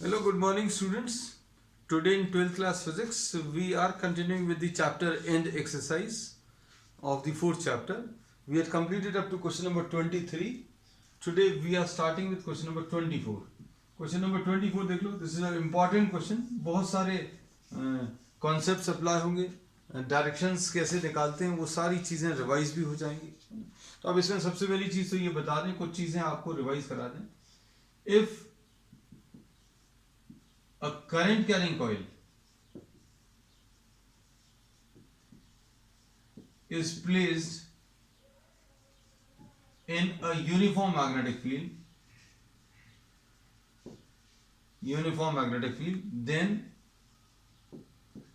Hello, good morning students. Today in 12th class physics we are continuing with the chapter end exercise of the fourth chapter. We had completed up to question number 23. Today we are starting with question number 24. Question number 24 देख लो. This is an important question. बहुत सारे concepts apply होंगे. Directions कैसे निकालते हैं वो सारी चीज़ें रिवाइज भी हो जाएंगी. तो अब इसमें सबसे पहली चीज़ तो ये बता दें, कुछ चीज़ें आपको रिवाइज करा दें. If a current carrying coil is placed in a uniform magnetic field, then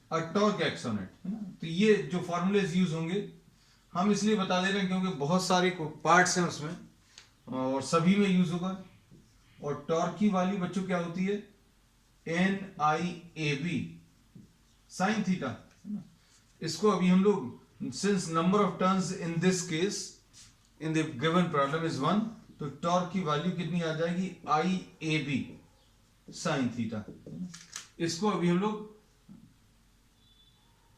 a torque acts on it, है ना. तो ये जो फॉर्मूलेज यूज होंगे हम इसलिए बता दे रहे हैं क्योंकि बहुत सारे पार्ट्स हैं उसमें और सभी में यूज होगा. और टॉर्क की वैल्यू बच्चों क्या होती है? NIAB साइन थीटा, है ना. इसको अभी हम लोग since number of turns in this case in the given problem is 1, तो टॉर्क की वैल्यू कितनी आ जाएगी? IAB sine theta. इसको अभी हम लोग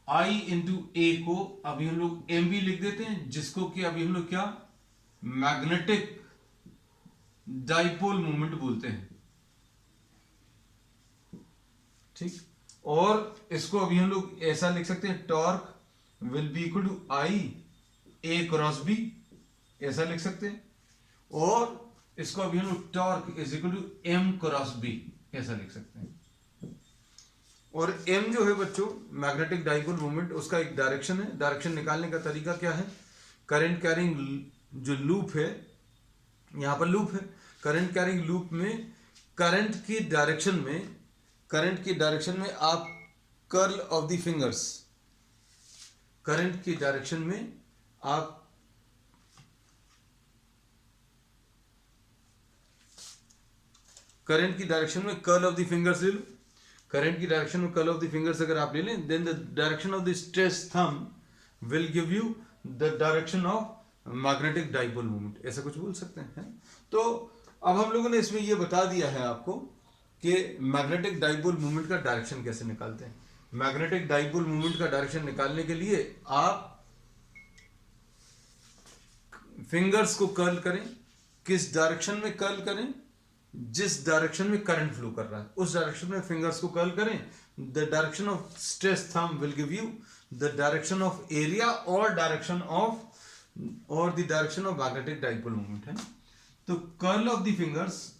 I इंटू A को अभी हम लोग MB लिख देते हैं, जिसको कि अभी हम लोग क्या मैग्नेटिक डाइपोल मोमेंट बोलते हैं. ठीक. और इसको अभी हम लोग ऐसा लिख सकते हैं, torque will be equal to I A cross B, ऐसा लिख सकते हैं. और इसको अभी हम लोग torque is equal to M cross B ऐसा लिख सकते हैं. और M जो है बच्चों मैग्नेटिक डाइपोल मोमेंट, उसका एक डायरेक्शन है. डायरेक्शन निकालने का तरीका क्या है? करंट कैरिंग जो लूप है, यहां पर लूप है, करंट कैरिंग लूप में करंट की डायरेक्शन में आप curl of the fingers, current की डायरेक्शन में आप करंट की डायरेक्शन में कर्ल ऑफ द फिंगर्स ले लो. करंट की डायरेक्शन में कर्ल ऑफ द फिंगर्स अगर आप ले लें, then the direction of the stretched thumb will give you the direction of magnetic dipole moment, ऐसा कुछ बोल सकते हैं. तो अब हम लोगों ने इसमें यह बता दिया है आपको कि मैग्नेटिक डाइपोल मोमेंट का डायरेक्शन कैसे निकालते हैं. मैग्नेटिक डाइपोल मोमेंट का डायरेक्शन निकालने के लिए आप फिंगर्स को कर्ल करें. किस डायरेक्शन में कर्ल करें? जिस डायरेक्शन में करंट फ्लो कर रहा है उस डायरेक्शन में फिंगर्स को कर्ल करें. The direction of stretched thumb will give you the direction of area और direction of magnetic dipole moment, है ना. तो कर्ल ऑफ द फिंगर्स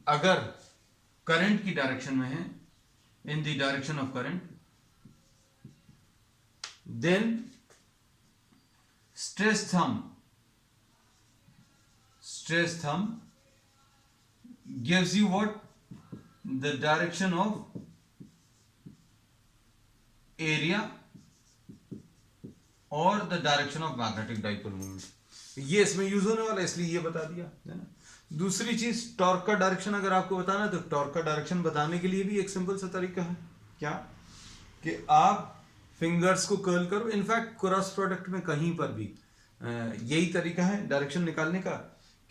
अगर करंट की डायरेक्शन में है, in the direction of current, then stretched thumb gives you what? The direction of area और the direction of magnetic dipole moment. ये इसमें यूज होने वाला है, इसलिए ये बता दिया, है ना. दूसरी चीज टॉर्क का डायरेक्शन अगर आपको बताना है तो टॉर्क का डायरेक्शन बताने के लिए भी एक सिंपल सा तरीका है. क्या? कि आप फिंगर्स को कर्ल करो. इनफैक्ट क्रॉस प्रोडक्ट में कहीं पर भी यही तरीका है डायरेक्शन निकालने का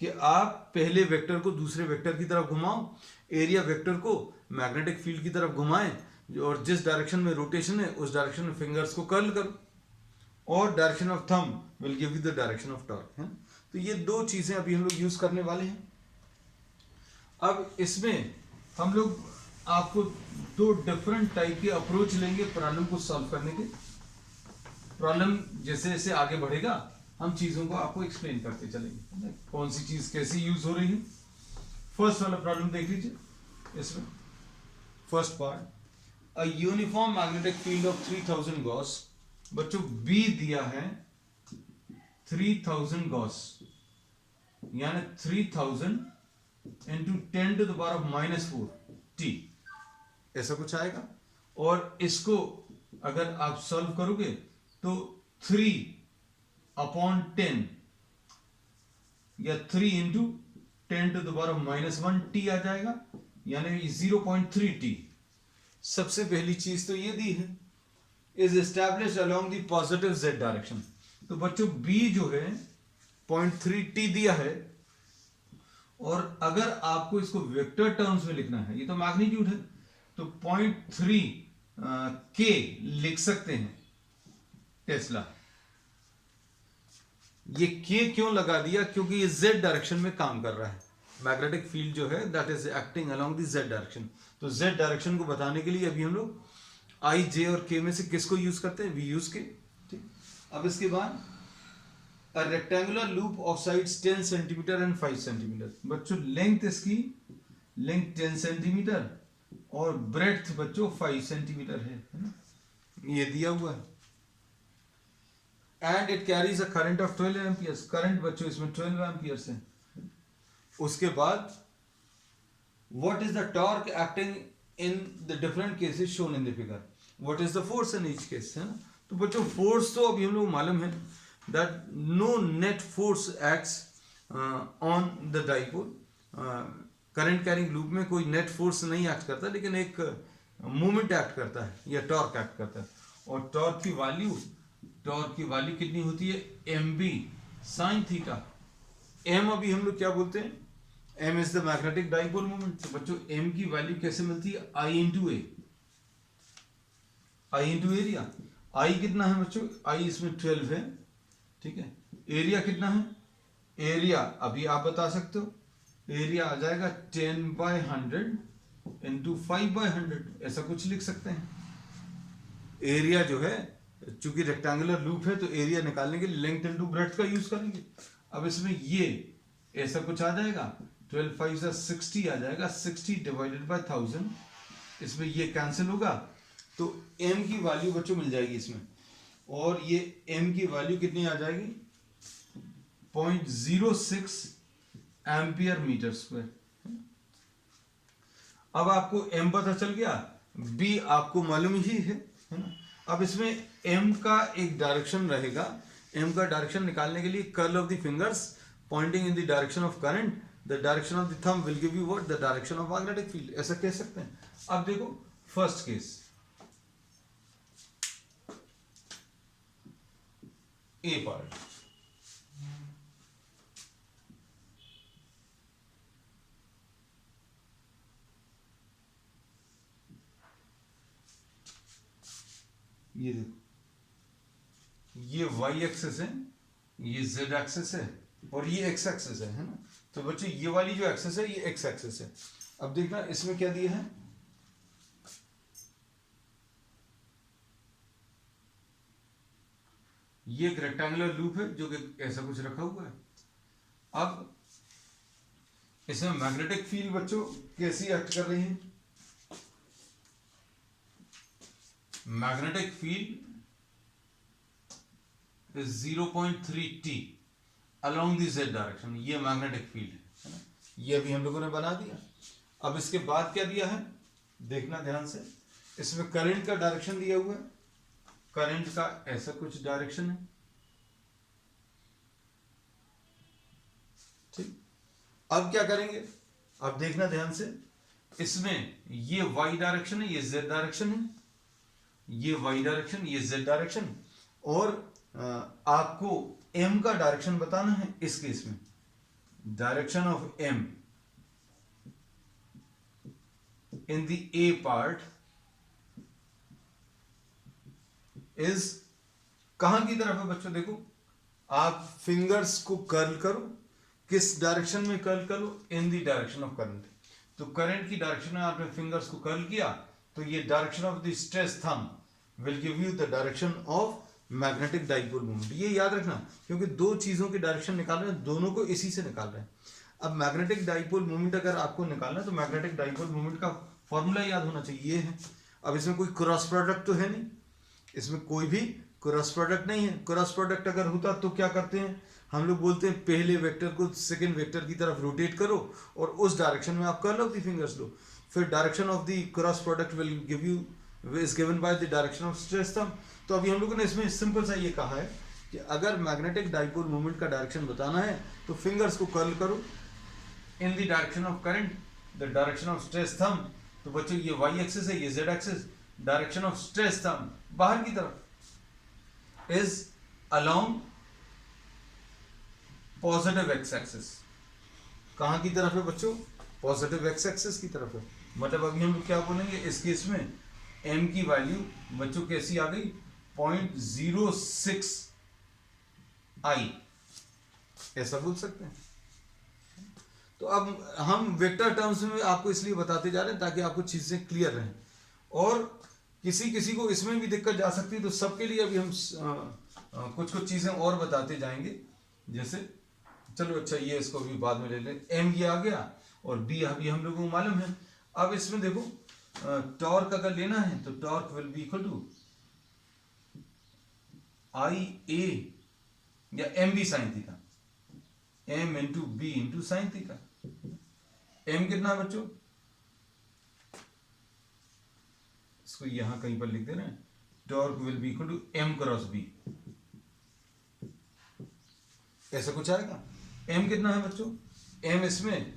कि आप पहले वेक्टर को दूसरे वेक्टर की तरफ घुमाओ, एरिया वेक्टर को मैग्नेटिक फील्ड की तरफ घुमाएं, और जिस डायरेक्शन में रोटेशन है उस डायरेक्शन में फिंगर्स को कर्ल करो, और direction of thumb will give you the direction of torque, है. तो ये दो चीजें अभी हम लोग यूज करने वाले हैं. अब इसमें हम लोग आपको दो डिफरेंट टाइप के अप्रोच लेंगे प्रॉब्लम को सॉल्व करने के. प्रॉब्लम जैसे जैसे आगे बढ़ेगा हम चीजों को आपको एक्सप्लेन करते चलेंगे, कौन सी चीज कैसे यूज हो रही है. फर्स्ट वाला प्रॉब्लम देख लीजिए. इसमें first part, a uniform magnetic field of 3000 gauss. बच्चों बी दिया है 3000 गॉस, यानी 3000 into 10 to the power of -4 t, ऐसा कुछ आएगा. और इसको अगर आप सॉल्व करोगे तो 3/10 या 3 into 10 to the power of -1 t आ जाएगा, यानी 0.3 t. सबसे पहली चीज तो ये दी है, is established along the positive z direction. तो बच्चों b जो है 0.3 t दिया है, और अगर आपको इसको वेक्टर टर्म्स में लिखना है, ये तो मैग्नीट्यूड है, तो 0.3 के लिख सकते हैं टेस्ला। ये के क्यों लगा दिया? क्योंकि ये जेड डायरेक्शन में काम कर रहा है। मैग्नेटिक फील्ड जो है that is acting along the Z direction. तो जेड डायरेक्शन को बताने के लिए अभी हम लोग आई, जे और के में से किसको यूज करते हैं? वी यूज के। ठीक, अब इसके बाद a rectangular loop of sides 10 centimetre and 5 centimetre. बच्चों लेंथ इसकी, लेंथ 10 सेंटीमीटर और ब्रेड्थ बच्चों 5 सेंटीमीटर है ना, ये दिया हुआ है। And it carries a current of 12 amperes. Current बच्चों इसमें 12 एम्पियर्स है। उसके बाद what is the torque acting in the different cases shown in the figure, what is the force in each case, है ना। तो बच्चों फोर्स तो अभी हम लोग मालूम है that no net force acts on the dipole. Current carrying loop में कोई नेट फोर्स नहीं एक्ट करता, लेकिन एक मोमेंट एक्ट करता है या टॉर्क एक्ट करता है। और टॉर्क की वैल्यू कितनी होती है? M B sine theta. M अभी हम लोग क्या बोलते हैं? M is the magnetic dipole moment. तो बच्चों एम की वैल्यू कैसे मिलती है? I into A, I into area. I कितना है बच्चों? आई इसमें 12 है, ठीक है। एरिया कितना है? एरिया अभी आप बता सकते हो, एरिया आ जाएगा 10/100 इंटू 5/100, ऐसा कुछ लिख सकते हैं। एरिया जो है, चूंकि रेक्टेंगुलर लूप है तो एरिया निकालने के लिए लेंथ इंटू ब्रेड्थ का यूज करेंगे। अब इसमें ये ऐसा कुछ आ जाएगा, 12 5 से 60 आ जाएगा, 60 डिवाइडेड बाय 1000, इसमें ये कैंसिल होगा तो m की वैल्यू बच्चों मिल जाएगी इसमें। और ये m की वैल्यू कितनी आ जाएगी? 0.06 एम्पियर मीटर स्क्वायर। अब आपको m पता चल गया, b आपको मालूम ही है ना। अब इसमें m का एक डायरेक्शन रहेगा। m का डायरेक्शन निकालने के लिए curl of the fingers Poynting in the direction of current, the direction of the thumb will give you what? The direction of magnetic field, ऐसा कह सकते हैं। अब देखो फर्स्ट केस, ए पार्ट, ये देखो, ये y एक्सिस है, ये z एक्सिस है और ये x एक्सिस है ना। तो बच्चे ये वाली जो एक्सिस है ये x एक्सिस है। अब देखना इसमें क्या दिया है, ये एक रेक्टेंगुलर लूप है जो कि ऐसा कुछ रखा हुआ है। अब इसमें मैग्नेटिक फील्ड बच्चों कैसी एक्ट कर रही है? Magnetic field is 0.3 t along the z direction, ये मैग्नेटिक फील्ड है ना। ये अभी हम लोगों ने बना दिया। अब इसके बाद क्या दिया है देखना ध्यान से, इसमें करंट का डायरेक्शन दिया हुआ है, करंट का ऐसा कुछ डायरेक्शन है, ठीक। अब क्या करेंगे, अब देखना ध्यान से, इसमें ये y डायरेक्शन है, ये z डायरेक्शन है, ये y डायरेक्शन, ये z डायरेक्शन, और आपको m का डायरेक्शन बताना है। इस केस में direction of m in the a part is कहां की तरफ है बच्चों? देखो आप फिंगर्स को कर्ल करो, किस डायरेक्शन में कर्ल करो? इन द डायरेक्शन ऑफ करंट। तो करंट की डायरेक्शन में आपने फिंगर्स को कर्ल किया तो ये direction of the stretched thumb will give you the direction of magnetic dipole moment. ये याद रखना, क्योंकि दो चीजों के डायरेक्शन निकाल रहे हैं, दोनों को इसी से निकाल रहे हैं। अब मैग्नेटिक डाइपोल मोमेंट अगर आपको निकालना है तो मैग्नेटिक डाइपोल मोमेंट का फॉर्मूला याद होना चाहिए, ये है। अब इसमें कोई क्रॉस प्रोडक्ट तो है नहीं, इसमें कोई भी क्रॉस प्रोडक्ट नहीं है। क्रॉस प्रोडक्ट अगर होता तो क्या करते हैं हम लोग? बोलते हैं पहले वेक्टर को सेकंड वेक्टर की तरफ रोटेट करो और उस डायरेक्शन में आप कर्ल ऑफ द फिंगर्स लो, फिर direction of the cross product will give you is given by the direction of stretched thumb. तो अभी हम लोगों ने इसमें सिंपल सा ये कहा है कि अगर मैग्नेटिक डाइपोल मोमेंट का डायरेक्शन बताना है तो फिंगर्स को कर्ल करो इन the direction of current, the direction of stretched thumb. तो बच्चों ये y एक्सिस है, ये z axis, direction of stretched thumb बाहर की तरफ is along positive x axis, कहाँ की तरफ है बच्चों? पॉजिटिव एक्स एक्सिस की तरफ है। मतलब अभी हम लोग क्या बोलेंगे इस केस में, m की वैल्यू बच्चों कैसी आ गई? 0.06 i, ऐसा बोल सकते हैं। तो अब हम वेक्टर टर्म्स में आपको इसलिए बताते जा रहे हैं ताकि आपको चीजें क्लियर रहें, और किसी किसी को इसमें भी दिक्कत जा सकती है, तो सबके लिए अभी हम कुछ कुछ चीजें और बताते जाएंगे। जैसे चलो अच्छा ये इसको भी बाद में ले लें, m ये आ गया और b अभी हम लोगों को मालूम है। अब इसमें देखो टॉर्क अगर लेना है तो torque will be equal to I A या M B sine theta, m into B into sine theta. m कितना है बच्चों? इसको यहां कहीं पर लिख दे रहे हैं, torque will be equal to m cross b, ऐसा कुछ आएगा। m कितना है बच्चों? m इसमें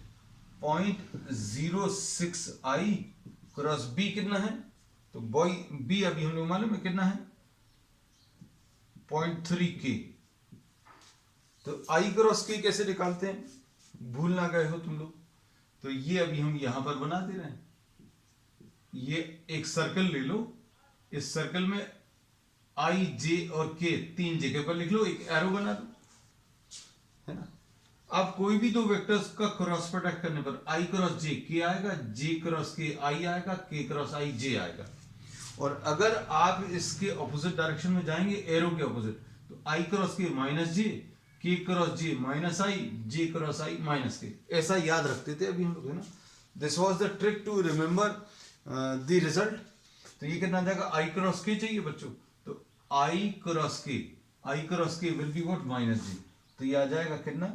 0.06 i क्रॉस b कितना है? तो b अभी हम लोग मालूम है कितना है? 0.3 k। तो i क्रॉस k कैसे निकालते हैं? भूल ना गए हो तुम लोग? तो ये अभी हम यहां पर बना दे रहे हैं। ये एक सर्कल ले लो, इस सर्कल में i, j और k तीन जगह पर लिख लो, एक एरो बना दो, है ना। अब कोई भी दो वेक्टर्स का क्रॉस प्रोडक्ट करने पर i क्रॉस j k आएगा, j क्रॉस k i आएगा, k क्रॉस i j आएगा। और अगर आप इसके ऑपोजिट डायरेक्शन में जाएंगे, एरो के ऑपोजिट, तो i cross k minus j, k cross j minus i, j cross i minus k, ऐसा याद रखते थे अभी हम लोग, है ना। This was the trick to remember the result. तो ये कितना जाएगा? i क्रॉस k चाहिए बच्चों, तो i cross k will be what? Minus j। तो ये आ जाएगा कितना?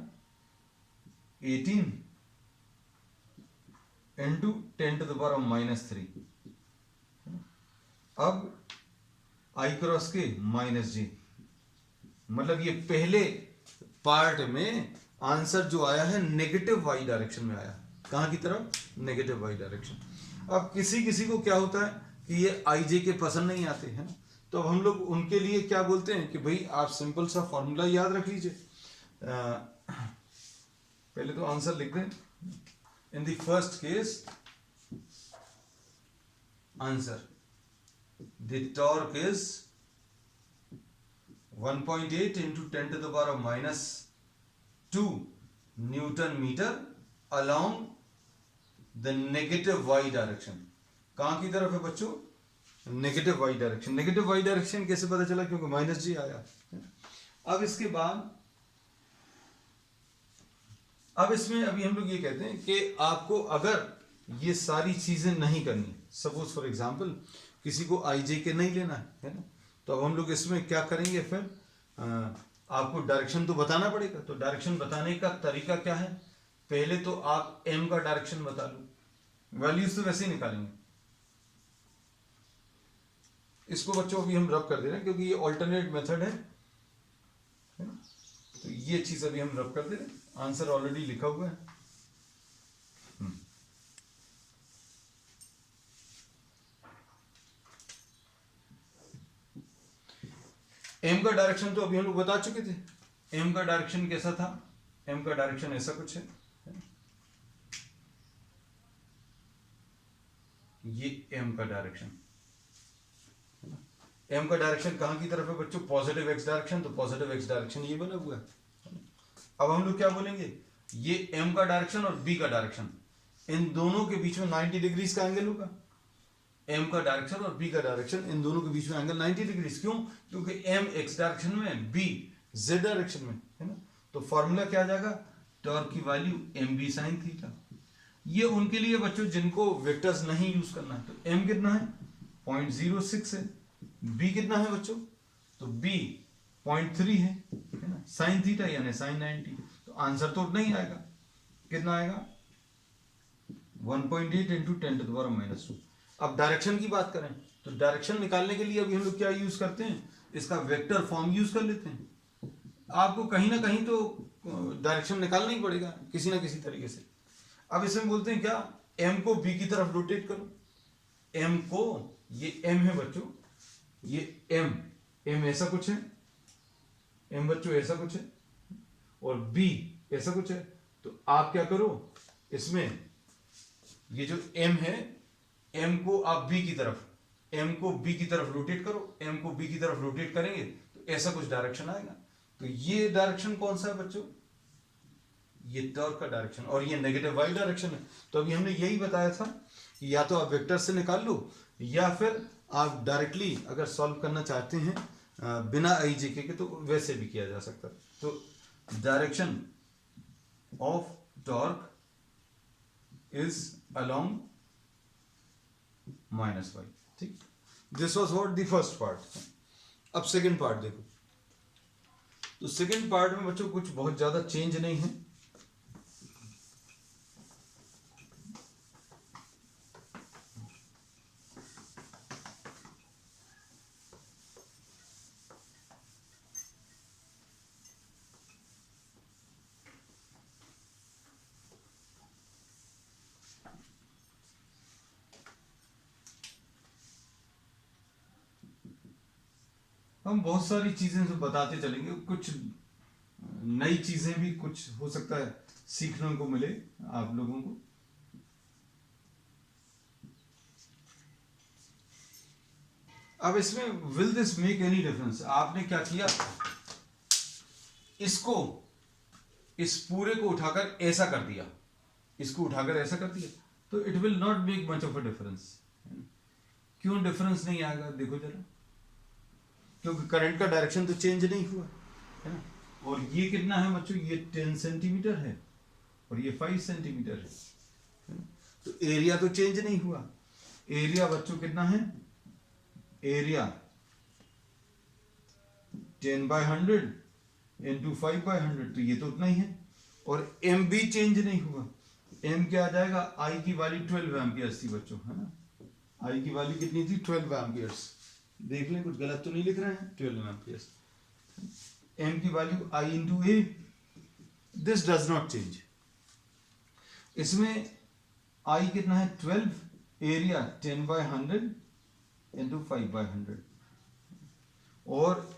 18 into 10 to the power minus 3। अब i cross K minus j, मतलब ये पहले पार्ट में आंसर जो आया है नेगेटिव y डायरेक्शन में आया। कहां की तरफ? Negative y direction. अब किसी किसी को क्या होता है कि ये i j के पसंद नहीं आते, है ना। तो अब हम लोग उनके लिए क्या बोलते हैं कि भाई आप सिंपल सा फॉर्मूला याद रख लीजिए। पहले तो आंसर लिख दें। In the first case answer, the torque is 1.8 into 10 to the power of minus 2 newton metre along the negative y direction। कहां की तरफ है बच्चों? Negative y direction. Negative y direction कैसे पता चला? क्योंकि माइनस जी आया। अब इसके बाद अब इसमें अभी हम लोग ये कहते हैं कि आपको अगर ये सारी चीजें नहीं करनी, सपोज फॉर एग्जांपल किसी को आई जे के नहीं लेना है ना, तो अब हम लोग इसमें क्या करेंगे फिर? आपको डायरेक्शन तो बताना पड़ेगा। तो डायरेक्शन बताने का तरीका क्या है? पहले तो आप m का डायरेक्शन बता लो, वैल्यूज तो वैसे ही निकालेंगे। इसको बच्चों अभी हम रब कर दे रहे हैं क्योंकि ये ऑल्टरनेट मेथड है ना। तो ये चीज अभी हम रब कर दे रहे हैं, आंसर ऑलरेडी लिखा हुआ है। m का डायरेक्शन तो अभी हम लोग बता चुके थे। m का डायरेक्शन कैसा था? m का डायरेक्शन ऐसा कुछ है, ये m का डायरेक्शन, m का डायरेक्शन कहां की तरफ है बच्चों? Positive x direction. तो पॉजिटिव x डायरेक्शन ये बना हुआ है। अब हम लोग क्या बोलेंगे? ये m का डायरेक्शन और b का डायरेक्शन, इन दोनों के बीच में 90 डिग्रीज का एंगल होगा। m का डायरेक्शन और b का डायरेक्शन, इन दोनों के बीच में एंगल 90 डिग्रीज। क्यों? क्योंकि m x डायरेक्शन में, b z डायरेक्शन में, है ना। तो फॉर्मूला क्या आ जाएगा? टॉर्क की वैल्यू mb sin थीटा। ये उनके लिए बच्चों जिनको वेक्टर्स नहीं यूज करना है। तो m कितना है? 0.06 है। b कितना है बच्चों? तो b 0.3 है ना, साइन थीटा यानी साइन 90। तो आंसर तो नहीं आएगा, कितना आएगा? 1.8 into 10 to the power minus 2। अब डायरेक्शन की बात करें तो डायरेक्शन निकालने के लिए अभी हम लोग क्या यूज करते हैं? इसका वेक्टर फॉर्म यूज कर लेते हैं। आपको कहीं ना कहीं तो डायरेक्शन निकालना ही पड़ेगा किसी ना किसी तरीके से। अब इसमें बोलते हैं क्या? m को b की तरफ रोटेट करो। m को, ये m है बच्चों, ये m ऐसा कुछ है, m बच्चों ऐसा कुछ है, और b ऐसा कुछ है। तो आप क्या करो, इसमें ये जो m है, m को आप b की तरफ, m को b की तरफ रोटेट करो, m को b की तरफ रोटेट करेंगे तो ऐसा कुछ डायरेक्शन आएगा। तो ये डायरेक्शन कौन सा है बच्चों, ये टॉर्क का डायरेक्शन, और ये नेगेटिव y डायरेक्शन है। तो अभी हमने यही बताया था, या तो आप वेक्टर से निकाल लो, या फिर आप डायरेक्टली अगर सॉल्व करना चाहते हैं बिना आई जे के, तो वैसे भी किया जा सकता है। तो direction of torque is along -y। ठीक, this was what the first part. अब सेकेंड पार्ट देखो। तो सेकेंड पार्ट में बच्चों कुछ बहुत ज्यादा चेंज नहीं है। हम बहुत सारी चीजें तो बताते चलेंगे, कुछ नई चीजें भी कुछ हो सकता है सीखने को मिले आप लोगों को। अब इसमें will this make any difference, आपने क्या किया, इसको, इस पूरे को उठाकर ऐसा कर दिया, इसको उठाकर ऐसा कर दिया, तो it will not make much of a difference. क्यों डिफरेंस नहीं आएगा, देखो जरा, क्योंकि करंट का डायरेक्शन तो चेंज नहीं हुआ है ना। और ये कितना है बच्चों, ये 10 सेंटीमीटर है और ये 5 सेंटीमीटर है ना? तो एरिया तो चेंज नहीं हुआ। एरिया बच्चों कितना है, एरिया 10/100 इंटू 5/100, तो ये तो उतना ही है। और एम भी चेंज नहीं हुआ, एम क्या आ जाएगा, आई की वैल्यू 12 एम्पियर्स थी बच्चों, है ना। आई की वैल्यू कितनी थी, 12 एम्पियर्स। देख लें कुछ गलत तो नहीं लिख रहे हैं, 12 एम्पियर्स। एम की value I into A, this does not change. इसमें आई कितना है 12, एरिया 10/100 इंटू 5/100, और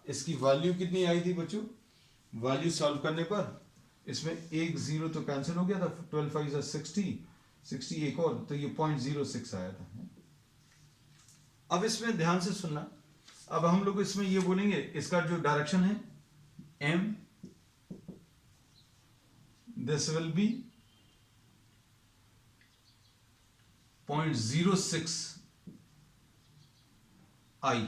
इसकी वैल्यू कितनी आई थी बच्चों, वैल्यू सॉल्व करने पर इसमें एक जीरो तो कैंसिल हो गया था, 12 5 60 एक और, तो ये 0.06 आया था। अब इसमें ध्यान से सुनना, अब हम लोग इसमें ये बोलेंगे, इसका जो डायरेक्शन है m, this will be 0.06 i,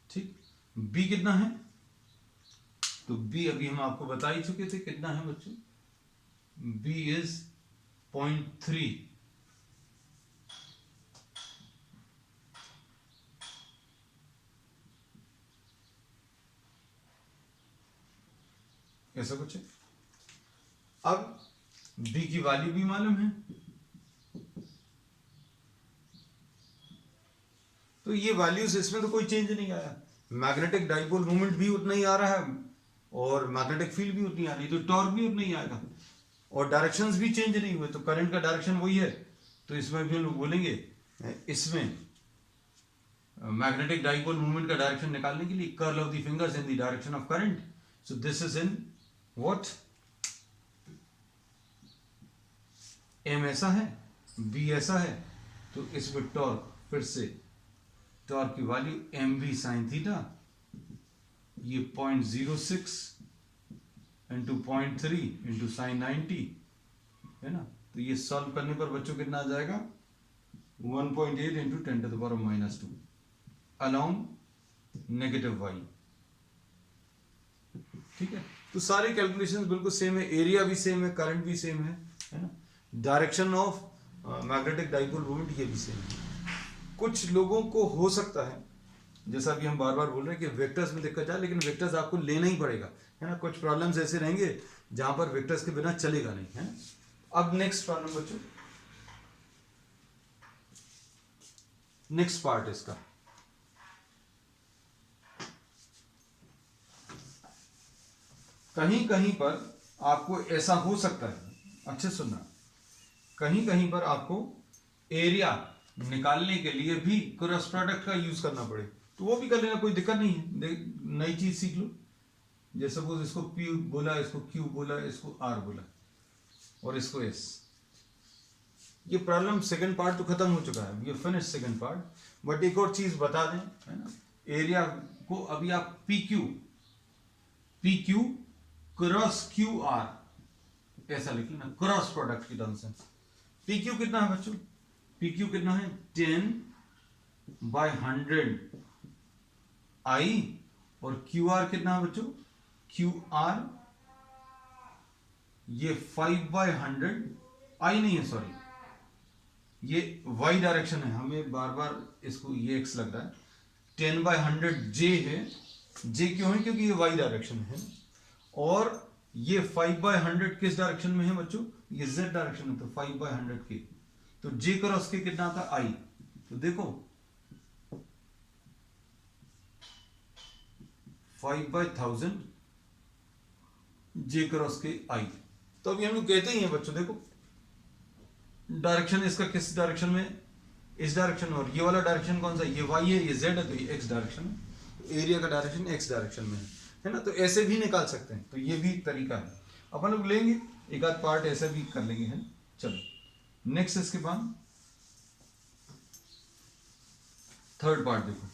ठीक। b कितना है, तो b अभी हम आपको बता ही चुके थे कितना है बच्चों, b इज 0.3। ऐसा कुछ है। अब b की वैल्यू भी मालूम है, तो ये वैल्यूज, इसमें तो कोई चेंज नहीं आया। मैग्नेटिक डाइपोल मोमेंट भी उतना ही आ रहा है और मैग्नेटिक फील्ड भी उतनी आ रही है, तो टॉर्क भी उतना ही आएगा, और डायरेक्शंस भी चेंज नहीं हुए, तो करंट का डायरेक्शन वही है। तो इसमें भी हम लोग बोलेंगे, इसमें मैग्नेटिक डाइपोल मोमेंट का डायरेक्शन निकालने के लिए curl of the fingers in the direction of current, so this is in what, M ऐसा है, बी ऐसा है, तो इसमें टॉर्क, फिर से टॉर्क की value M V sine theta, ये 0.06 इंटू 0.3 इंटू साइन 90 है ना। तो ये सॉल्व करने पर बच्चों कितना आ जाएगा, 1.8 इंटू 10⁻⁻2 अलोंग नेगेटिव y। ठीक है, तो सारे कैलकुलेशंस बिल्कुल सेम है, एरिया भी सेम है, करंट भी सेम है ना, direction of magnetic dipole moment ये भी सेम है। कुछ लोगों को हो सकता है, जैसा भी हम बार बार बोल रहे हैं कि वेक्टर्स में दिक्कत जाए, लेकिन वेक्टर्स आपको लेना ही पड़ेगा, है ना। कुछ प्रॉब्लम्स ऐसे रहेंगे जहां पर वेक्टर्स के बिना चलेगा नहीं, है ना। अब नेक्स्ट प्रॉब्लम बच्चों, नेक्स्ट पार्ट इसका, कहीं कहीं पर आपको ऐसा हो सकता है, अच्छे सुनना, कहीं कहीं पर आपको एरिया निकालने के लिए भी क्रॉस प्रोडक्ट का यूज करना पड़े, तो वो भी कर लेना, कोई दिक्कत नहीं है, नई चीज सीख लो। जैसे सपोज इसको P बोला, इसको Q बोला, इसको R बोला और इसको S। ये प्रॉब्लम सेकंड पार्ट तो खत्म हो चुका है, ये फिनिश सेकंड पार्ट। बट एक और चीज बता दें, है ना, एरिया को अभी आप PQ क्रॉस QR ऐसा लिख लेना, क्रॉस प्रोडक्ट की टर्म से। PQ कितना है बच्चों? PQ कितना है? 10/100 I। और QR कितना है बच्चों? QR ये 5/100 I नहीं है, सॉरी, ये y डायरेक्शन है, हमें बार बार इसको ये x लग रहा है। 10/100 J है। J क्यों है? क्योंकि ये y डायरेक्शन है। और ये 5/100 किस डायरेक्शन में है बच्चों? ये z डायरेक्शन है, तो 5/100 के, तो J क्रॉस के कितना आता? I। तो देखो 5/1000 J क्रॉस के I। तो अभी हम लोग कहते ही हैं बच्चों, देखो डायरेक्शन इसका किस डायरेक्शन में? इस डायरेक्शन में। और ये वाला डायरेक्शन कौन सा? ये y है, ये z है, तो ये x डायरेक्शन है। तो एरिया का डायरेक्शन x डायरेक्शन में है ना। तो ऐसे भी निकाल सकते हैं, तो ये भी तरीका है। अपन लोग लेंगे एक आध पार्ट ऐसा भी कर लेंगे, है ना। चलो नेक्स्ट, इसके बाद थर्ड पार्ट देखो।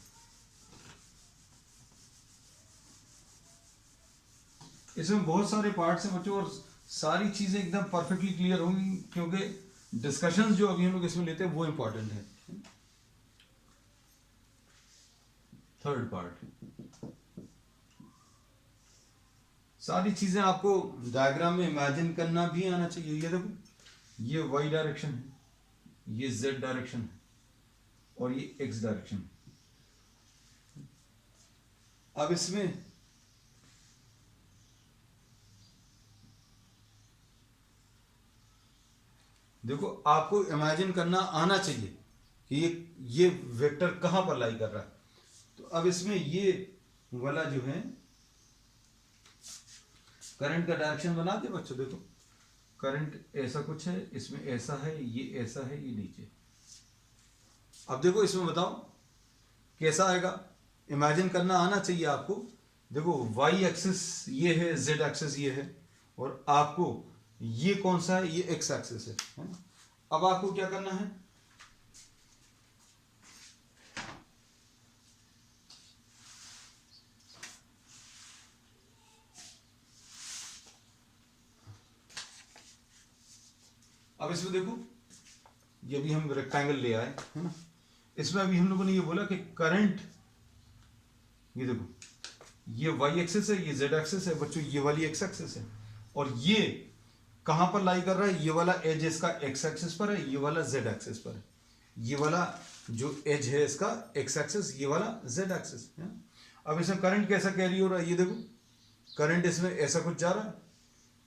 इसमें बहुत सारे पार्ट्स हैं बच्चों, और सारी चीजें एकदम परफेक्टली क्लियर होंगी, क्योंकि डिस्कशंस जो अभी हम लोग इसमें लेते हैं वो इंपॉर्टेंट है। थर्ड पार्ट, सारी चीजें आपको डायग्राम में इमेजिन करना भी आना चाहिए। ये देखो, ये y डायरेक्शन है, ये z डायरेक्शन है, और ये x डायरेक्शन है। अब इसमें देखो, आपको इमेजिन करना आना चाहिए कि ये वेक्टर कहां पर लाई कर रहा है। तो अब इसमें ये वाला जो है करंट का डायरेक्शन बना दे बच्चों। देखो करंट ऐसा कुछ है, इसमें ऐसा है, ये ऐसा है, ये नीचे। अब देखो इसमें बताओ कैसा आएगा, इमेजिन करना आना चाहिए आपको। देखो y एक्सिस ये है, z एक्सिस ये है, और आपको ये कौन सा है? ये x एक्सिस है ना। अब आपको क्या करना है, अब इसमें देखो, ये भी हम रेक्टेंगल ले आए, है ना। इसमें अभी हम लोगों ने ये बोला कि करंट, ये देखो ये y एक्सिस है, ये z एक्सिस है बच्चों, ये वाली x एक्सिस है, और ये कहां पर लाई कर रहा है? ये वाला एज इसका x एक्सिस पर है, ये वाला z एक्सिस पर है। ये वाला जो एज है इसका x एक्सिस, ये वाला z एक्सिस है। अब इसमें करंट कैसा कैरी हो रहा है? ये देखो करंट इसमें ऐसा कुछ जा रहा है।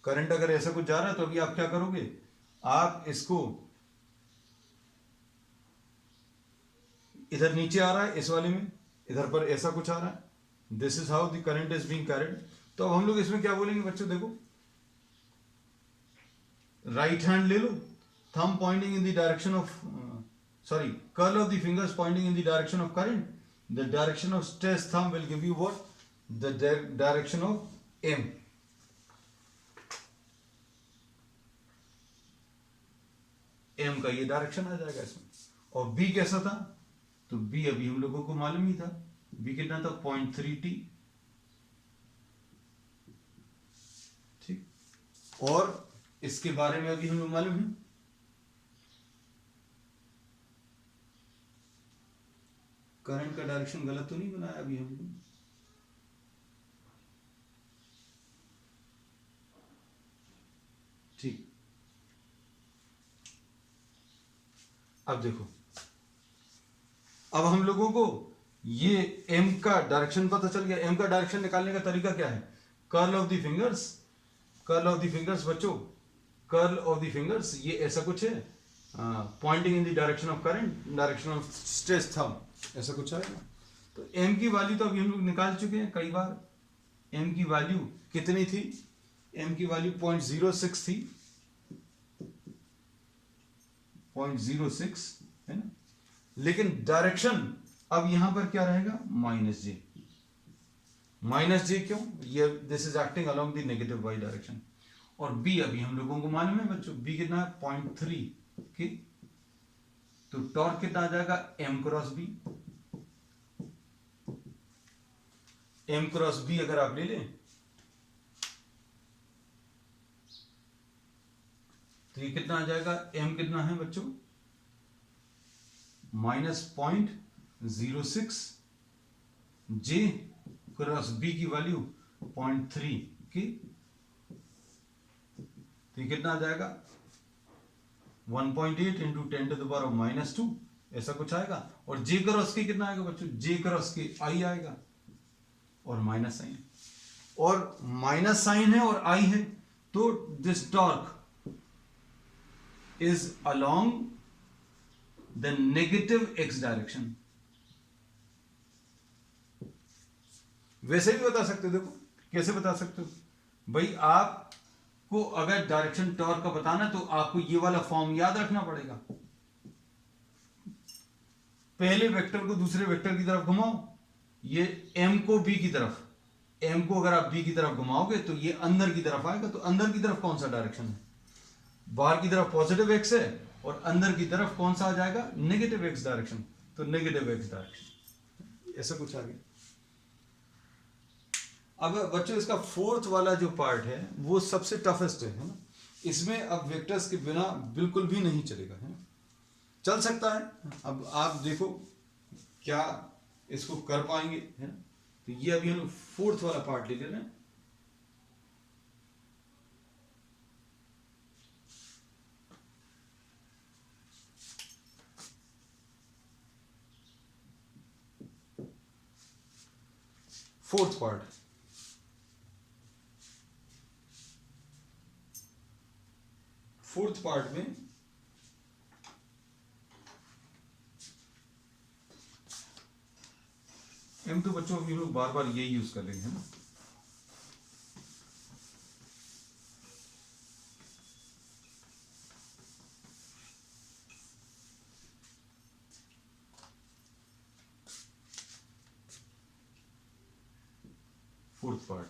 करंट अगर ऐसा कुछ जा रहा है तो अभी आप क्या करोगे, आप इसको इधर नीचे आ रहा है, इस वाले में इधर पर ऐसा कुछ आ रहा है। This is how the current is being carried. तो अब हम लोग इसमें क्या बोलेंगे बच्चों? देखो राइट हैंड ले लो, thumb pointing in the direction of sorry, curl of the fingers pointing in the direction of current. The direction of stress thumb will give you what? The direction of M. M का ये direction आ जाएगा इसमें। और B कैसा था? तो B अभी हम लोगों को मालूम ही था। B कितना था? 0.3t। ठीक, और इसके बारे में अभी हमें मालूम है, करंट का डायरेक्शन गलत तो नहीं बनाया अभी हमने? ठीक, अब देखो, अब हम लोगों को ये m का डायरेक्शन पता चल गया। m का डायरेक्शन निकालने का तरीका क्या है? Curl of the fingers, curl of the fingers बच्चों, कर्ल ऑफ द फिंगर्स ये ऐसा कुछ है, Poynting in the direction of current, direction of stretched thumb, ऐसा कुछ आएगा। तो m की वैल्यू तो अभी हम लोग निकाल चुके हैं कई बार। m की वैल्यू कितनी थी? m की वैल्यू 0.06 थी, 0.06 है ना। लेकिन डायरेक्शन अब यहां पर क्या रहेगा? -j, माइनस जे क्यों, ये this is acting along the negative Y direction. और बी अभी हम लोगों को मालूम है बच्चों, बी कितना है 0.3 की, तो टॉर्क कितना आ जाएगा m cross B. m cross B अगर आप ले लें तो ये कितना आ जाएगा, m कितना है बच्चों -0.06 जे क्रॉस बी की वैल्यू 0.3 की, तो ये कितना आ जाएगा 1.8 इंटू 10⁻⁻², ऐसा कुछ आएगा। और जे क्रॉस के कितना आएगा बच्चों, जे क्रॉस के आई आएगा और माइनस साइन, और माइनस साइन है और आई है, तो this torque is along the negative x direction. वैसे भी बता सकते हो, देखो कैसे बता सकते हो भाई, आपको अगर डायरेक्शन टॉर्क का बताना तो आपको ये वाला फॉर्म याद रखना पड़ेगा। पहले वेक्टर को दूसरे वेक्टर की तरफ घुमाओ, ये m को b की तरफ, m को अगर आप b की तरफ घुमाओगे तो ये अंदर की तरफ आएगा। तो अंदर की तरफ कौन सा डायरेक्शन है, बाहर की तरफ पॉजिटिव एक्स है और अंदर की तरफ कौन सा आ जाएगा, नेगेटिव एक्स डायरेक्शन, तो नेगेटिव एक्स डायरेक्शन, ऐसा कुछ आ गया। अब बच्चों इसका फोर्थ वाला जो पार्ट है वो सबसे टफेस्ट है ना, इसमें अब वेक्टर्स के बिना बिल्कुल भी नहीं चलेगा, है ना, चल सकता है। अब आप देखो क्या इसको कर पाएंगे, है ना। तो ये अभी हम फोर्थ वाला पार्ट ले रहे हैं। फोर्थ पार्ट, फोर्थ पार्ट में एम तो बच्चों अभी लोग बार बार यही यूज कर लेंगे, है ना। फोर्थ पार्ट,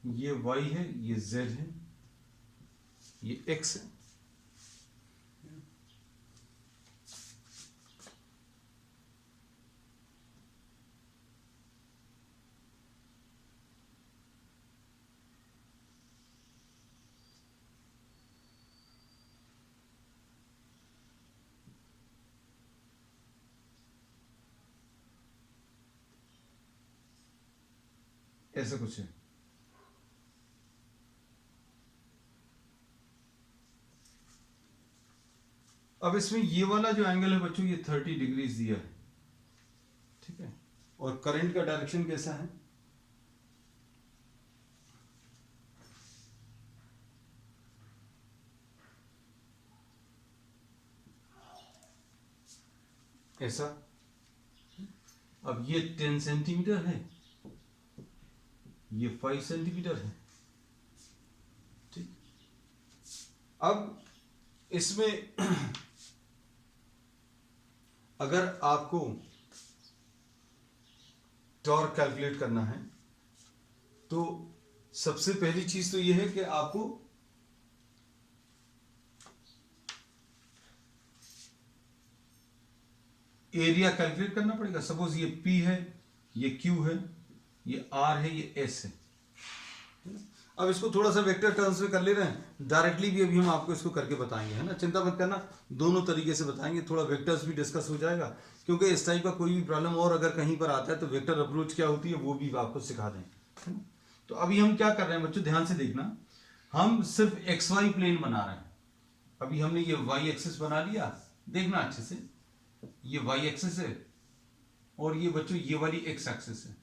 ये y है, ये z है, ये x है, ऐसा कुछ है। अब इसमें ये वाला जो एंगल है बच्चों ये 30 डिग्रीज दिया है, ठीक है। और करंट का डायरेक्शन कैसा है, ऐसा। अब ये 10 सेंटीमीटर है, ये 5 सेंटीमीटर है, ठीक। अब इसमें अगर आपको टॉर्क कैलकुलेट करना है तो सबसे पहली चीज तो यह है कि आपको एरिया कैलकुलेट करना पड़ेगा। सपोज ये P है, ये Q है, ये R है, ये S है। अब इसको थोड़ा सा वेक्टर टर्म्स में कर ले रहे हैं, डायरेक्टली भी अभी हम आपको इसको करके बताएंगे, है ना, चिंता मत करना, दोनों तरीके से बताएंगे, थोड़ा वेक्टर्स भी डिस्कस हो जाएगा, क्योंकि इस टाइप का कोई भी प्रॉब्लम और अगर कहीं पर आता है तो वेक्टर अप्रोच क्या होती है वो भी आपको सिखा दें, है ना। तो अभी हम क्या कर रहे हैं बच्चों, ध्यान से देखना, हम सिर्फ XY प्लेन बना रहे हैं। अभी हमने ये Y एक्सिस बना लिया, देखना अच्छे से, ये Y एक्सिस है और ये बच्चों ये वाली X एक्सिस है,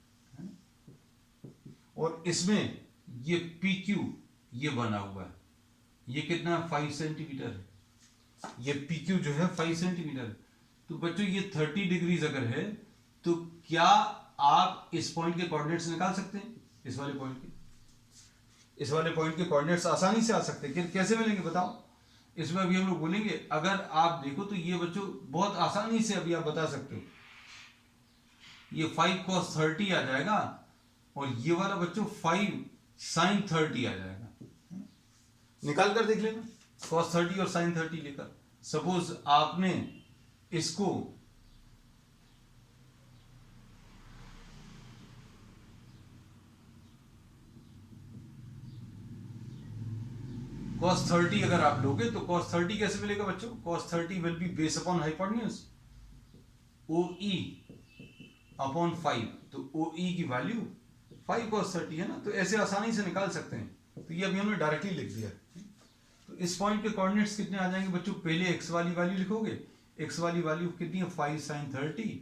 और इसमें ये PQ ये बना हुआ है, ये कितना 5 सेंटीमीटर है, ये PQ जो है 5 सेंटीमीटर है। तो बच्चों ये 30 डिग्रीज अगर है तो क्या आप इस पॉइंट के कोऑर्डिनेट्स निकाल सकते हैं, इस वाले पॉइंट के कोऑर्डिनेट्स आसानी से आ सकते हैं। कैसे मिलेंगे बताओ? इसमें अभी हम लोग बोलेंगे, अगर आप देखो तो ये बच्चों बहुत आसानी से अभी आप बता सकते हो, ये 5 cos 30 आ जाएगा और ये वाला बच्चों 5 sin 30 आ जाएगा। निकाल कर देख लेना cos 30 और sin 30 लेकर। सपोज आपने इसको cos 30 अगर आप लोगे तो cos 30 कैसे मिलेगा बच्चों? cos 30 will be base upon hypotenuse OE upon 5, तो OE की वैल्यू 5 cos 30 है ना, तो ऐसे आसानी से निकाल सकते हैं। तो ये अभी हमने डायरेक्टली लिख दिया। तो इस पॉइंट के कोऑर्डिनेट्स कितने आ जाएंगे बच्चों? पहले x वाली वैल्यू लिखोगे, x वाली वैल्यू कितनी है? 5 sin 30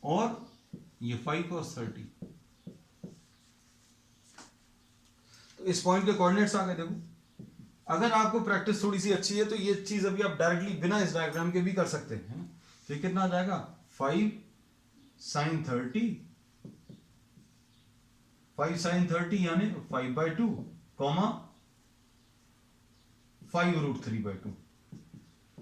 और ये 5 cos 30। तो इस पॉइंट के कोऑर्डिनेट्स आ गए। देखो, अगर आपको प्रैक्टिस थोड़ी सी अच्छी है तो ये चीज अभी आप डायरेक्टली बिना इस डायग्राम के भी कर सकते हैं। तो ये कितना आ जाएगा? 5 sin 30, 5 sin 30 यानी 5/2 कॉमा 5 रूट 3/2।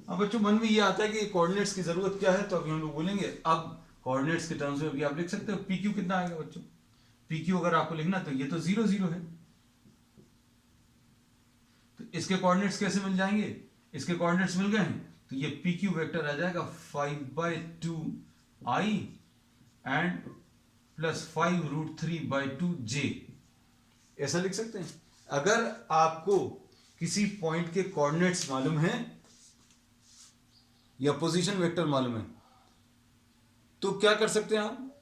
अब बच्चों मन में ये आता है कि कोऑर्डिनेट्स की जरूरत क्या है, तो अभी हम लोग बोलेंगे। अब कोऑर्डिनेट्स के टर्म्स में अभी आप लिख सकते हो PQ कितना आएगा बच्चों? PQ अगर आपको लिखना तो ये तो 0 0 है, तो इसके कोऑर्डिनेट्स कैसे मिल जाएंगे? इसके कोऑर्डिनेट्स मिल गए हैं तो ये PQ वेक्टर आ जाएगा 5/2i and plus 5 root 3/2j। ऐसा लिख सकते हैं। अगर आपको किसी पॉइंट के कोऑर्डिनेट्स मालूम है या पोजीशन वेक्टर मालूम है तो क्या कर सकते हैं आप?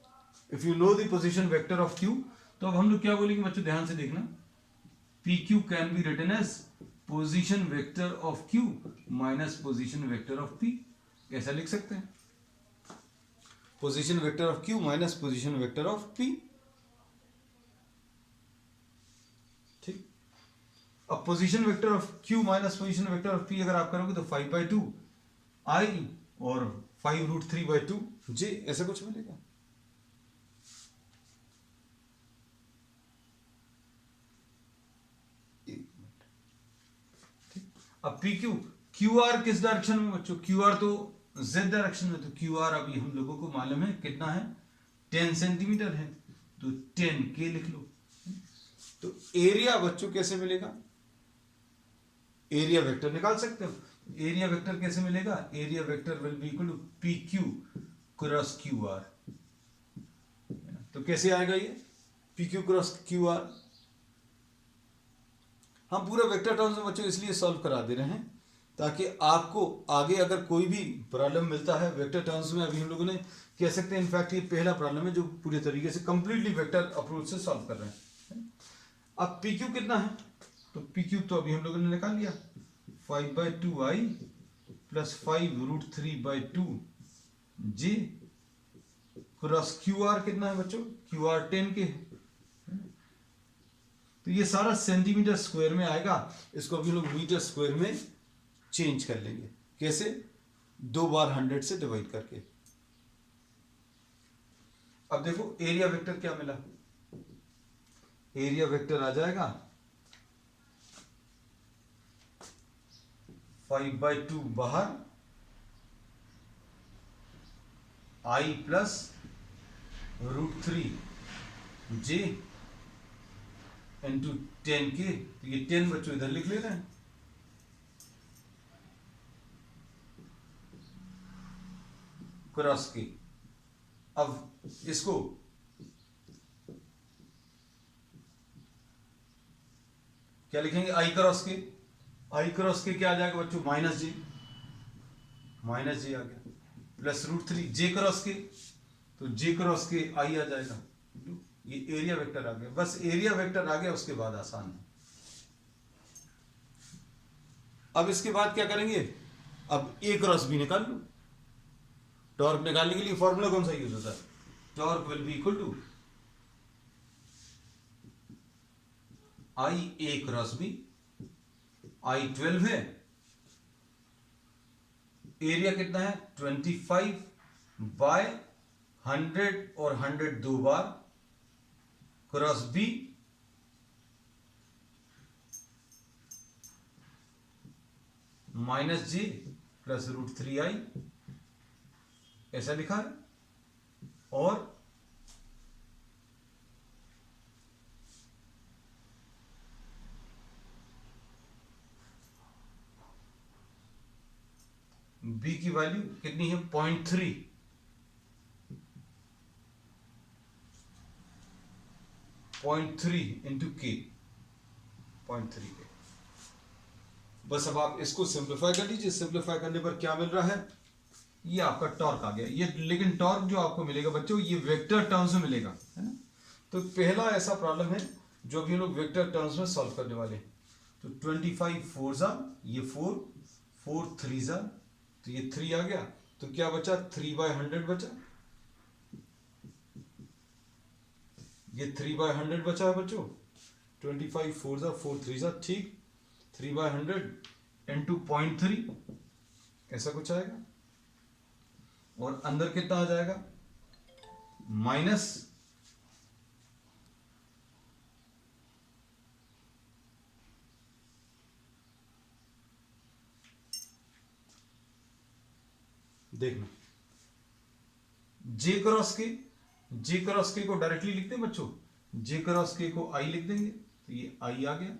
If you know the position vector of Q, तो अब हम लोग क्या बोलेंगे बच्चों? ध्यान से देखना, PQ can be written as position vector of Q minus position vector of P। ऐसा लिख सकते हैं, position vector of Q minus position vector of P। ठीक। अब position vector of Q minus position vector of P अगर आप करोगे तो 5/2i और 5 रूट 3/2j, ऐसा कुछ मिलेगा। अब PQ, QR किस डायरेक्शन में बच्चों? QR तो Z डायरेक्शन में, तो QR अभी हम लोगों को मालूम है कितना है? 10 सेंटीमीटर है, तो 10K लिख लो। तो एरिया बच्चों कैसे मिलेगा? एरिया वेक्टर निकाल सकते हो। एरिया वेक्टर कैसे मिलेगा? Area vector will be equal to PQ cross QR। तो कैसे आएगा ये PQ क्रॉस QR? हम पूरा वेक्टर टर्म्स में बच्चों इसलिए सॉल्व करा दे रहे हैं ताकि आपको आगे अगर कोई भी प्रॉब्लम मिलता है वेक्टर टर्म्स में, अभी हम लोगों ने कह सकते हैं इनफैक्ट ये पहला प्रॉब्लम है जो पूरे तरीके से कंप्लीटली वेक्टर अप्रोच से सॉल्व कर रहे हैं। अब PQ कितना है? तो PQ तो अभी हम लोगों ने निकाल लिया, 5/2i plus 5 root 3/2j cross QR कितना है बच्चों? QR 10K है। तो ये सारा सेंटीमीटर स्क्वायर में आएगा, इसको अभी लोग मीटर स्क्वायर में चेंज कर लेंगे। कैसे? 2 बार 100 से डिवाइड करके। अब देखो एरिया वेक्टर क्या मिला? एरिया वेक्टर आ जाएगा 5/2 बाहर i plus root 3j into 10K। तो ये 10 बच्चों इधर लिख ले रहे हैं, क्रॉस के। अब इसको क्या लिखेंगे? i क्रॉस के। i क्रॉस के क्या आ जाएगा बच्चों? -j आ गया, प्लस रूट 3 j क्रॉस के, तो j क्रॉस के i आ जाएगा। ये एरिया वेक्टर आ गया। बस एरिया वेक्टर आ गया, उसके बाद आसान है। अब इसके बाद क्या करेंगे? अब A क्रॉस B निकाल लो। टॉर्क निकालने के लिए फॉर्मूला कौन सा यूज होता है? Torque will be equal to I A cross B। I 12 है, एरिया कितना है? 25/100 100 और 100 दो बार क्रॉस बी माइनस जे प्लस √3i ऐसा लिखा है, और बी की वैल्यू कितनी है 0.3 इंटू के 0.3 के। बस अब आप इसको सिंप्लीफाई कर लीजिए। सिंप्लीफाई करने पर क्या मिल रहा है, ये आपका टॉर्क आ गया ये। लेकिन टॉर्क जो आपको मिलेगा बच्चों ये वेक्टर टर्म्स में मिलेगा, है ना। तो पहला ऐसा प्रॉब्लम है जो अभी हम लोग वेक्टर टर्म्स में सॉल्व करने वाले हैं। तो 25 4 जा, ये 4 4 3 जा, तो ये 3 आ गया। तो क्या बचा 3/100 बचा, ये 3/100 बचा है बच्चों। 25 4 जा 4 3 जा, ठीक। 3/100 इंटू 0.3 ऐसा कुछ आएगा, और अंदर कितना आ जाएगा माइनस देखना जे क्रॉस के को डायरेक्टली लिखते हैं बच्चों। जे क्रॉस के को आई लिख देंगे, तो ये आई आ गया,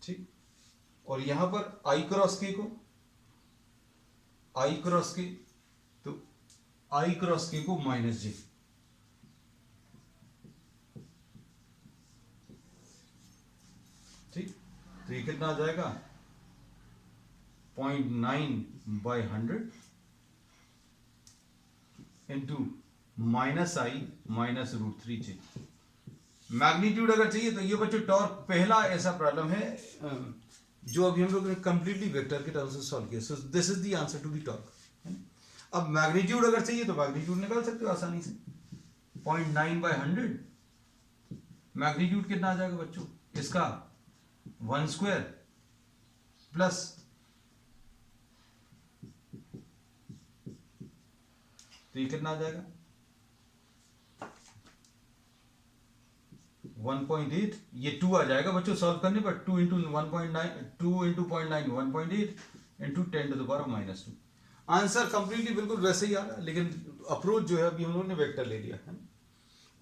ठीक। और यहां पर आई क्रॉस के को तो आई क्रॉस के को माइनस जे, ठीक। तो ये कितना आ जाएगा 0.9/100 इंटू माइनस आई माइनस √3j। मैग्नीट्यूड अगर चाहिए तो ये बच्चों टॉर्क पहला ऐसा प्रॉब्लम है जो अभी हम लोग ने कंप्लीटली वेक्टर के टर्म्स में सॉल्व किया। So this is the answer to the torque. अब मैग्नीट्यूड अगर चाहिए तो मैग्नीट्यूड निकाल सकते हो आसानी से। 0.9/100 मैग्नीट्यूड कितना आ जाएगा बच्चों इसका 1² प्लस तो ये कितना आ जाएगा 1.8, ये 2 आ जाएगा बच्चों सॉल्व करने पर। 2 into 1.9 2 into 0.9 1.8 into 10⁻²। Answer completely बिल्कुल वैसे ही आ रहा है, लेकिन अप्रोच जो है अभी हम लोगों ने वेक्टर ले लिया है।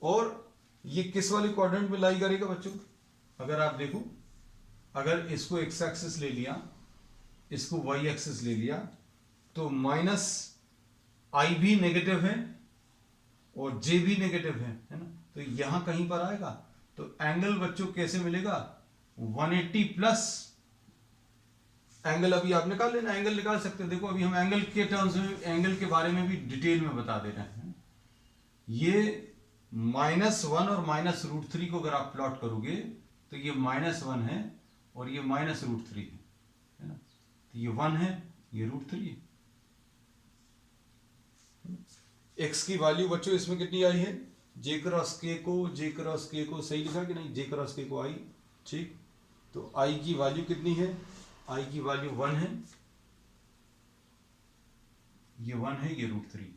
और ये किस वाले क्वाड्रेंट में लाई करेगा बच्चों, अगर आप देखो, अगर इसको एक्स एक्सिस ले लिया, इसको वाई एक्सिस ले लिया, तो माइनस आई भी नेगेटिव है और जे भी नेगेटिव है ना। तो यहां कहीं पर आएगा, तो एंगल बच्चों कैसे मिलेगा 180 प्लस एंगल। अभी आप निकाल लेना, एंगल निकाल सकते हैं। देखो अभी हम एंगल के टर्म्स में एंगल के बारे में भी डिटेल में बता दे रहे हैं। ये -1 और -√3 को अगर आप प्लॉट करोगे तो ये -1 है और ये -√3 है ना। तो ये 1 है, ये √3 है। एक्स की वैल्यू बच्चों इसमें कितनी आई है, जे क्रॉस के को सही लिखा कि नहीं, जे क्रॉस के को आई, ठीक। तो आई की वैल्यू कितनी है, आई की वैल्यू 1 है, ये 1 है, ये √3।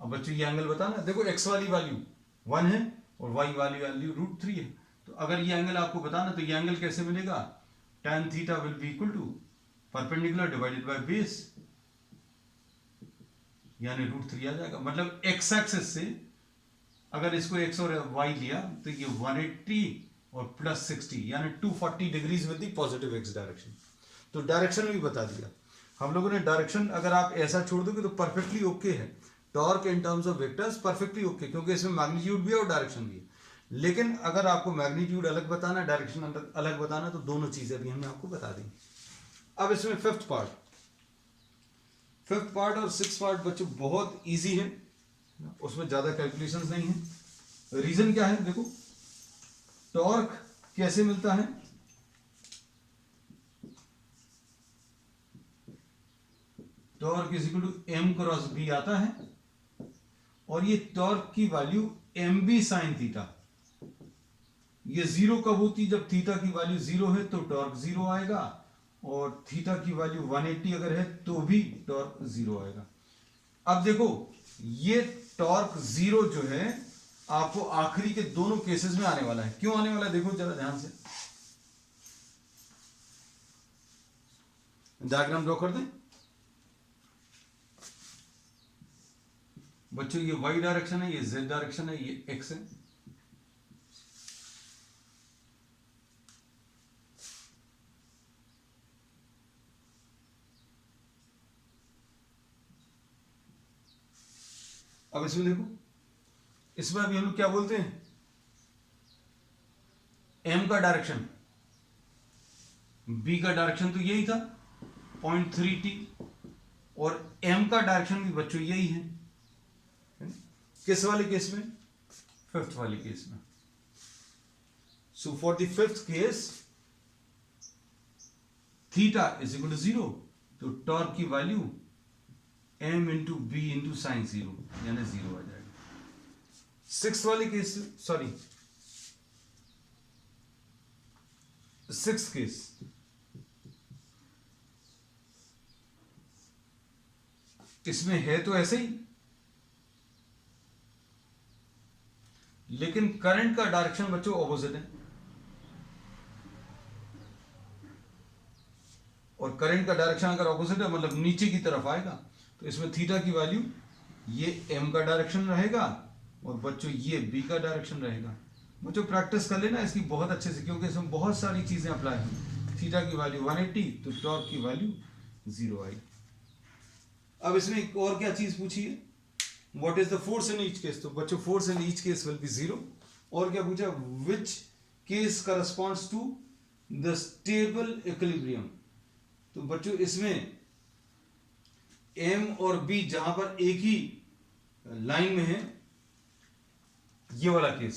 अब बच्चों ये एंगल बताना, देखो एक्स वाली वैल्यू 1 है और वाई वाली वैल्यू √3 है। तो अगर ये एंगल आपको बताना तो ये एंगल कैसे मिलेगा, tan theta will be equal to perpendicular divided by base, यानी √3 आ जाएगा। मतलब एक्स एक्सिस से अगर इसको एक्स और वाई लिया तो ये 180 और प्लस 60 यानी 240 degrees with the positive x direction. तो डायरेक्शन भी बता दिया हम लोगों ने। डायरेक्शन अगर आप ऐसा छोड़ दोगे तो परफेक्टली ओके है। Torque in terms of vectors perfectly okay, क्योंकि इसमें मैग्नीट्यूड भी है और डायरेक्शन भी है। लेकिन अगर आपको मैग्नीट्यूड अलग बताना, डायरेक्शन अलग बताना, तो दोनों चीजें भी हमने आपको बता दी। अब इसमें फिफ्थ पार्ट और सिक्स पार्ट बच्चों बहुत इजी है, उसमें ज्यादा कैलकुलेशंस नहीं है। रीजन क्या है, देखो टॉर्क कैसे मिलता है, torque is equal to M cross B आता है, और ये टॉर्क की value M B sine theta. ये जीरो कब होती, जब थीटा की वैल्यू 0 है तो टॉर्क 0 आएगा, और थीटा की वैल्यू 180 अगर है तो भी टॉर्क 0 आएगा। अब देखो ये टॉर्क जीरो जो है आपको आखिरी के दोनों केसेस में आने वाला है। क्यों आने वाला है देखो जरा ध्यान से, डायग्राम ड्रॉ कर दें बच्चों। ये वाई डायरेक्शन है, ये जेड डायरेक्शन है, ये एक्स है। अब इसमें देखो, इसमें अभी हम लोग क्या बोलते हैं, एम का डायरेक्शन, बी का डायरेक्शन तो यही था 0.3t, और एम का डायरेक्शन भी बच्चों यही है। किस वाले केस में? फिफ्थ वाले केस में। So for the fifth case theta is equal to 0, तो टॉर्क की value m into B into sine 0 यानी 0 आ जाएगा। सिक्स वाले केस, सॉरी सिक्स केस, इसमें है तो ऐसे ही, लेकिन करंट का डायरेक्शन बच्चों ऑपोजिट है, और करंट का डायरेक्शन अगर ऑपोजिट है मतलब नीचे की तरफ आएगा, तो इसमें थीटा की वैल्यू ये m का डायरेक्शन रहेगा और बच्चों ये b का डायरेक्शन रहेगा। बच्चों प्रैक्टिस कर लेना इसकी बहुत अच्छे से, क्योंकि इसमें बहुत सारी चीजें अप्लाई हैं। थीटा की वैल्यू 180, तो टॉर्क की वैल्यू 0 आई। अब इसमें एक और क्या चीज पूछी है, what is the force in each case, तो बच्चों force in each case will be 0। और क्या पूछा, which case corresponds to the stable equilibrium, तो बच्चों इसमें m और b जहां पर एक ही लाइन में है, ये वाला case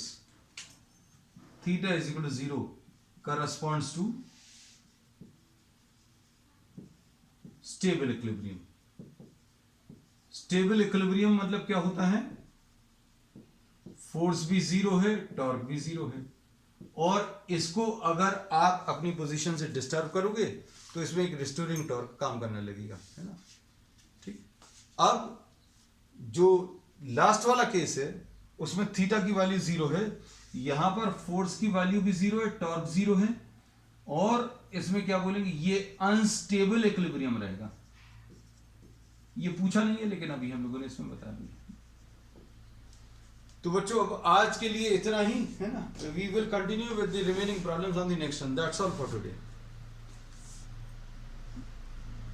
theta is equal to 0 corresponds to stable equilibrium. Stable equilibrium मतलब क्या होता है, फोर्स भी 0 है, टॉर्क भी 0 है, और इसको अगर आप अपनी पोजीशन से डिस्टर्ब करोगे तो इसमें एक रिस्टोरिंग टॉर्क काम करने लगेगा, है ना। ठीक, अब जो लास्ट वाला केस है उसमें थीटा की वैल्यू 0 है, यहां पर फोर्स की वैल्यू भी 0 है, टॉर्क 0 है, और इसमें क्या बोलेंगे, ये अनस्टेबल इक्विलिब्रियम रहेगा। ये पूछा नहीं है लेकिन अभी हम लोगों ने इसमें बता दिया। तो बच्चों अब आज के लिए इतना ही, है ना। We will continue with the remaining problems on the next one. That's all for today.